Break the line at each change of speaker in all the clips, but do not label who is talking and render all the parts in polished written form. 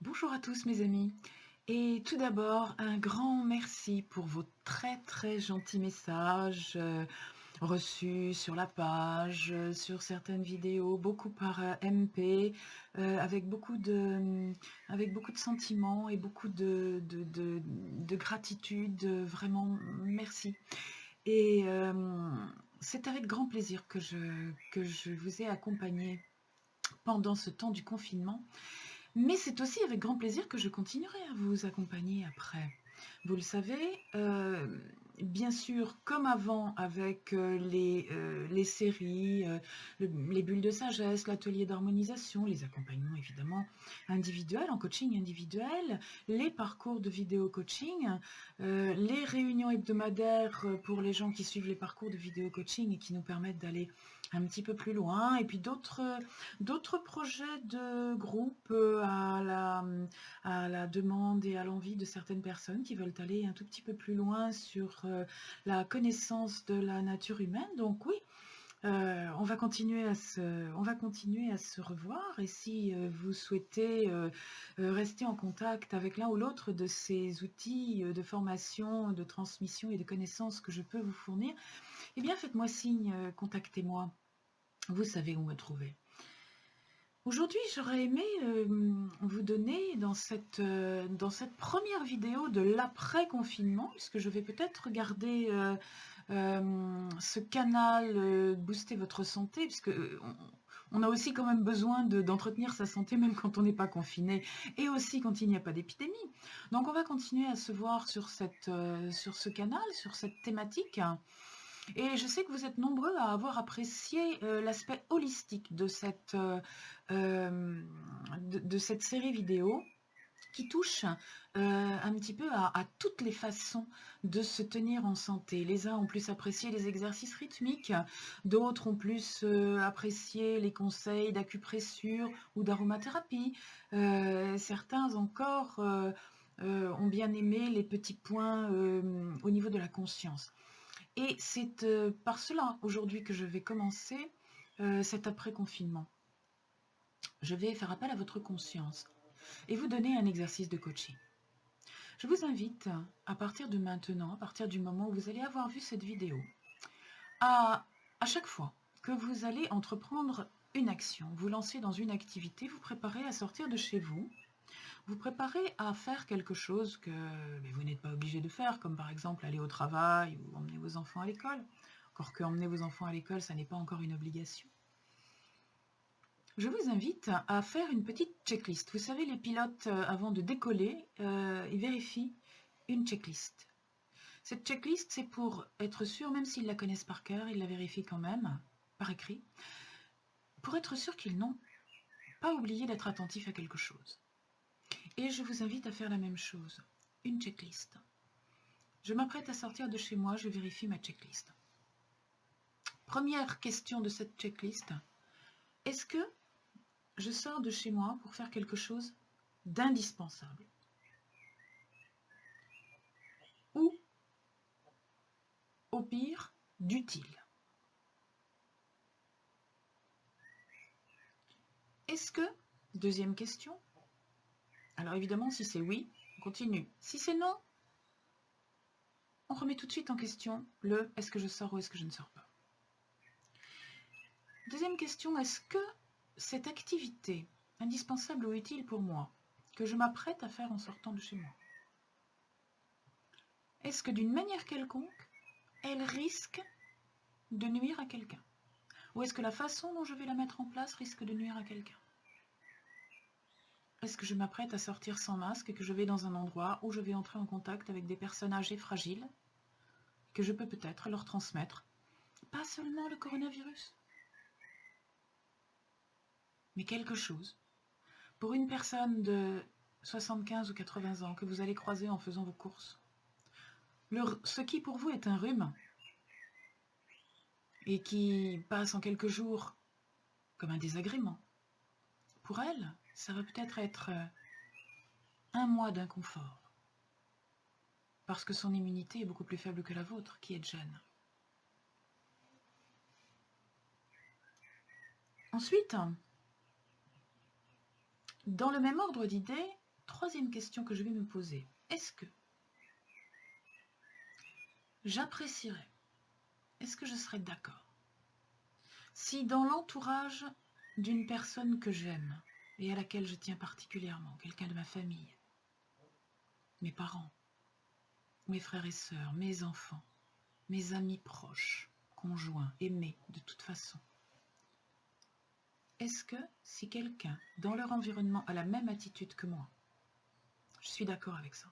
Bonjour à tous mes amis et tout d'abord un grand merci pour vos très gentils messages, reçus sur la page, sur certaines vidéos, beaucoup par, MP, avec beaucoup de sentiments et beaucoup de gratitude, vraiment merci et c'est avec grand plaisir que je vous ai accompagné pendant ce temps du confinement. Mais c'est aussi avec grand plaisir que je continuerai à vous accompagner après. Vous le savez, bien sûr, comme avant avec, les séries, les bulles de sagesse, l'atelier d'harmonisation, les accompagnements évidemment individuels, en coaching individuel, les parcours de vidéo coaching, les réunions hebdomadaires, pour les gens qui suivent les parcours de vidéo coaching et qui nous permettent d'aller un petit peu plus loin et puis d'autres projets de groupe, à la demande et à l'envie de certaines personnes qui veulent aller un tout petit peu plus loin sur, la connaissance de la nature humaine. Donc oui, on va continuer à se revoir et si, vous souhaitez, rester en contact avec l'un ou l'autre de ces outils, de formation, de transmission et de connaissances que je peux vous fournir, eh bien faites-moi signe, contactez-moi. Vous savez où me trouver. Aujourd'hui, j'aurais aimé, vous donner dans cette première vidéo de l'après-confinement, puisque je vais peut-être garder, ce canal, booster votre santé, puisque, on a aussi quand même besoin d'entretenir sa santé même quand on n'est pas confiné et aussi quand il n'y a pas d'épidémie. Donc on va continuer à se voir sur sur ce canal, sur cette thématique. Et je sais que vous êtes nombreux à avoir apprécié, l'aspect holistique de cette série vidéo qui touche, un petit peu à toutes les façons de se tenir en santé. Les uns ont plus apprécié les exercices rythmiques, d'autres ont plus, apprécié les conseils d'acupressure ou d'aromathérapie. Certains encore, ont bien aimé les petits points, au niveau de la conscience. Et c'est, par cela, aujourd'hui, que je vais commencer, cet après-confinement. Je vais faire appel à votre conscience et vous donner un exercice de coaching. Je vous invite, à partir de maintenant, à partir du moment où vous allez avoir vu cette vidéo, à chaque fois que vous allez entreprendre une action, vous lancer dans une activité, vous préparez à sortir de chez vous, vous préparez à faire quelque chose que vous n'êtes pas obligé de faire, comme par exemple aller au travail ou emmener vos enfants à l'école. Encore que emmener vos enfants à l'école, ça n'est pas encore une obligation. Je vous invite à faire une petite checklist. Vous savez, les pilotes, avant de décoller, ils vérifient une checklist. Cette checklist, c'est pour être sûr, même s'ils la connaissent par cœur, ils la vérifient quand même, par écrit, pour être sûr qu'ils n'ont pas oublié d'être attentifs à quelque chose. Et je vous invite à faire la même chose, une checklist. Je m'apprête à sortir de chez moi, je vérifie ma checklist. Première question de cette checklist, est-ce que je sors de chez moi pour faire quelque chose d'indispensable? Ou, au pire, d'utile? Est-ce que, deuxième question, alors évidemment si c'est oui, on continue. Si c'est non, on remet tout de suite en question le est-ce que je sors ou est-ce que je ne sors pas? Deuxième question, est-ce que cette activité indispensable ou utile pour moi, que je m'apprête à faire en sortant de chez moi, est-ce que d'une manière quelconque, elle risque de nuire à quelqu'un? Ou est-ce que la façon dont je vais la mettre en place risque de nuire à quelqu'un? Est-ce que je m'apprête à sortir sans masque et que je vais dans un endroit où je vais entrer en contact avec des personnes âgées fragiles, que je peux peut-être leur transmettre, pas seulement le coronavirus, mais quelque chose. Pour une personne de 75 ou 80 ans que vous allez croiser en faisant vos courses, ce qui pour vous est un rhume et qui passe en quelques jours comme un désagrément, pour elle, ça va peut-être être un mois d'inconfort, parce que son immunité est beaucoup plus faible que la vôtre, qui est jeune. Ensuite, dans le même ordre d'idées, troisième question que je vais me poser, est-ce que j'apprécierais, est-ce que je serais d'accord si dans l'entourage d'une personne que j'aime et à laquelle je tiens particulièrement, quelqu'un de ma famille, mes parents, mes frères et sœurs, mes enfants, mes amis proches, conjoints, aimés de toute façon, est-ce que si quelqu'un dans leur environnement a la même attitude que moi, je suis d'accord avec ça?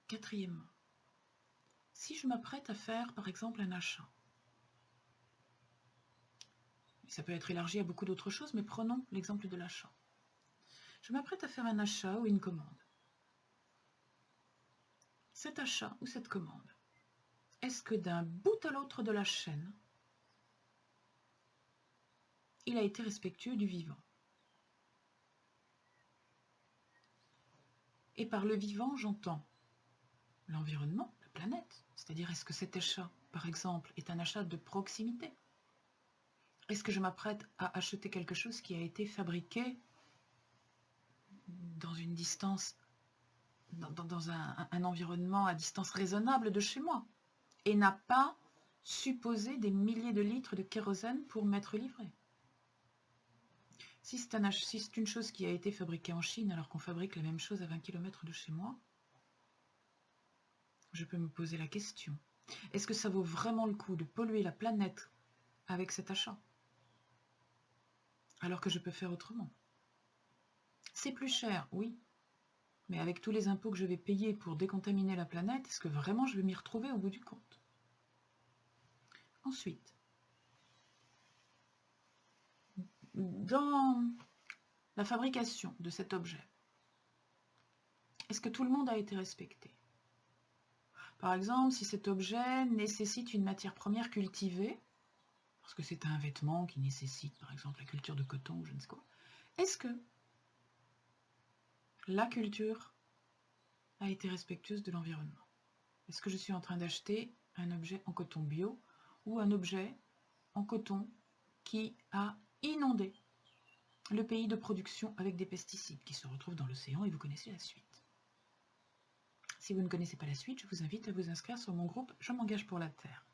Quatrièmement, si je m'apprête à faire par exemple un achat, ça peut être élargi à beaucoup d'autres choses, mais prenons l'exemple de l'achat. Je m'apprête à faire un achat ou une commande. Cet achat ou cette commande, est-ce que d'un bout à l'autre de la chaîne, il a été respectueux du vivant? Et par le vivant, j'entends l'environnement, la planète. C'est-à-dire, est-ce que cet achat, par exemple, est un achat de proximité? Est-ce que je m'apprête à acheter quelque chose qui a été fabriqué dans une distance, dans un environnement à distance raisonnable de chez moi et n'a pas supposé des milliers de litres de kérosène pour m'être livré? Si c'est une chose qui a été fabriquée en Chine alors qu'on fabrique la même chose à 20 km de chez moi, je peux me poser la question, est-ce que ça vaut vraiment le coup de polluer la planète avec cet achat alors que je peux faire autrement? C'est plus cher, oui, mais avec tous les impôts que je vais payer pour décontaminer la planète, est-ce que vraiment je vais m'y retrouver au bout du compte? Ensuite, dans la fabrication de cet objet, est-ce que tout le monde a été respecté? Par exemple, si cet objet nécessite une matière première cultivée, parce que c'est un vêtement qui nécessite par exemple la culture de coton ou je ne sais quoi, est-ce que la culture a été respectueuse de l'environnement? Est-ce que je suis en train d'acheter un objet en coton bio ou un objet en coton qui a inondé le pays de production avec des pesticides qui se retrouvent dans l'océan et vous connaissez la suite? Si vous ne connaissez pas la suite, je vous invite à vous inscrire sur mon groupe Je m'engage pour la Terre,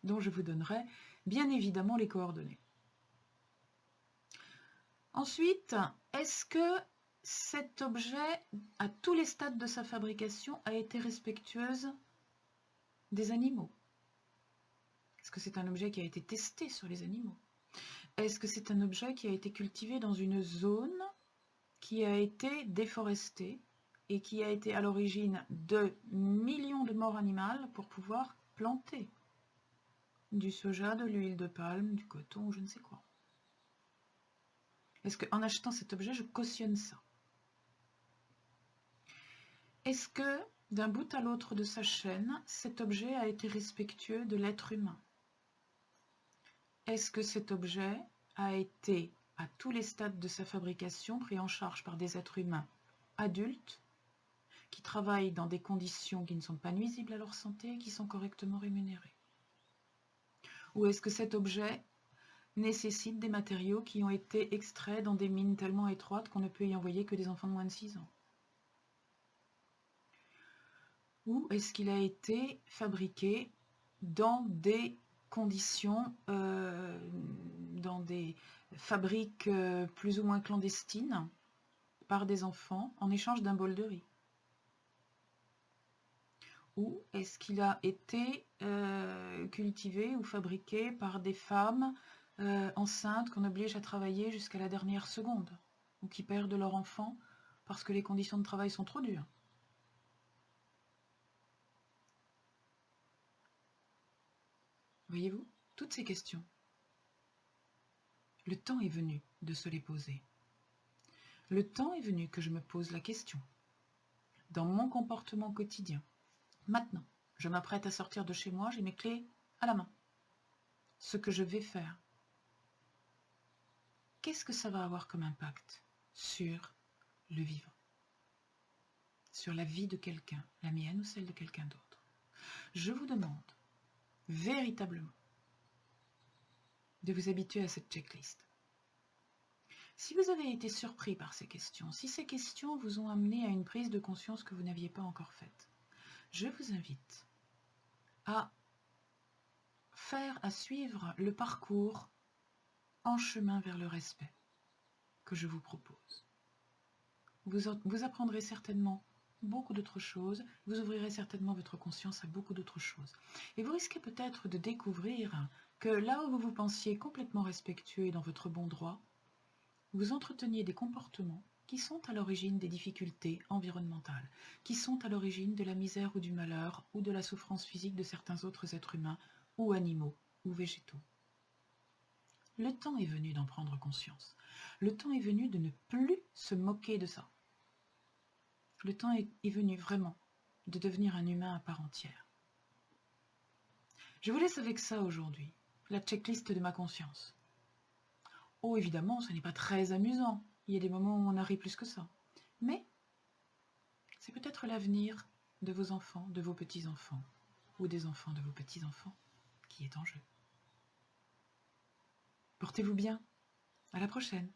dont je vous donnerai bien évidemment les coordonnées. Ensuite, est-ce que cet objet, à tous les stades de sa fabrication, a été respectueuse des animaux? Est-ce que c'est un objet qui a été testé sur les animaux? Est-ce que c'est un objet qui a été cultivé dans une zone qui a été déforestée et qui a été à l'origine de millions de morts animales pour pouvoir planter du soja, de l'huile de palme, du coton ou je ne sais quoi? Est-ce qu'en achetant cet objet, je cautionne ça? Est-ce que d'un bout à l'autre de sa chaîne, cet objet a été respectueux de l'être humain? Est-ce que cet objet a été, à tous les stades de sa fabrication, pris en charge par des êtres humains adultes, qui travaillent dans des conditions qui ne sont pas nuisibles à leur santé et qui sont correctement rémunérés? Ou est-ce que cet objet nécessite des matériaux qui ont été extraits dans des mines tellement étroites qu'on ne peut y envoyer que des enfants de moins de 6 ans? Ou est-ce qu'il a été fabriqué dans des conditions, dans des fabriques plus ou moins clandestines par des enfants en échange d'un bol de riz? Ou est-ce qu'il a été cultivé ou fabriqué par des femmes enceintes qu'on oblige à travailler jusqu'à la dernière seconde ou qui perdent leur enfant parce que les conditions de travail sont trop dures? Voyez-vous, toutes ces questions, le temps est venu de se les poser. Le temps est venu que je me pose la question. Dans mon comportement quotidien, maintenant, je m'apprête à sortir de chez moi, j'ai mes clés à la main. Ce que je vais faire, qu'est-ce que ça va avoir comme impact sur le vivant? Sur la vie de quelqu'un, la mienne ou celle de quelqu'un d'autre? Je vous demande véritablement de vous habituer à cette checklist. Si vous avez été surpris par ces questions, si ces questions vous ont amené à une prise de conscience que vous n'aviez pas encore faite, je vous invite à suivre le parcours en chemin vers le respect que je vous propose. Vous apprendrez certainement beaucoup d'autres choses, vous ouvrirez certainement votre conscience à beaucoup d'autres choses. Et vous risquez peut-être de découvrir que là où vous pensiez complètement respectueux et dans votre bon droit, vous entreteniez des comportements qui sont à l'origine des difficultés environnementales, qui sont à l'origine de la misère ou du malheur ou de la souffrance physique de certains autres êtres humains ou animaux ou végétaux. Le temps est venu d'en prendre conscience. Le temps est venu de ne plus se moquer de ça. Le temps est venu vraiment de devenir un humain à part entière. Je vous laisse avec ça aujourd'hui, la checklist de ma conscience. Oh, évidemment, ce n'est pas très amusant. Il y a des moments où on en rit plus que ça. Mais c'est peut-être l'avenir de vos enfants, de vos petits-enfants, ou des enfants de vos petits-enfants, qui est en jeu. Portez-vous bien. À la prochaine.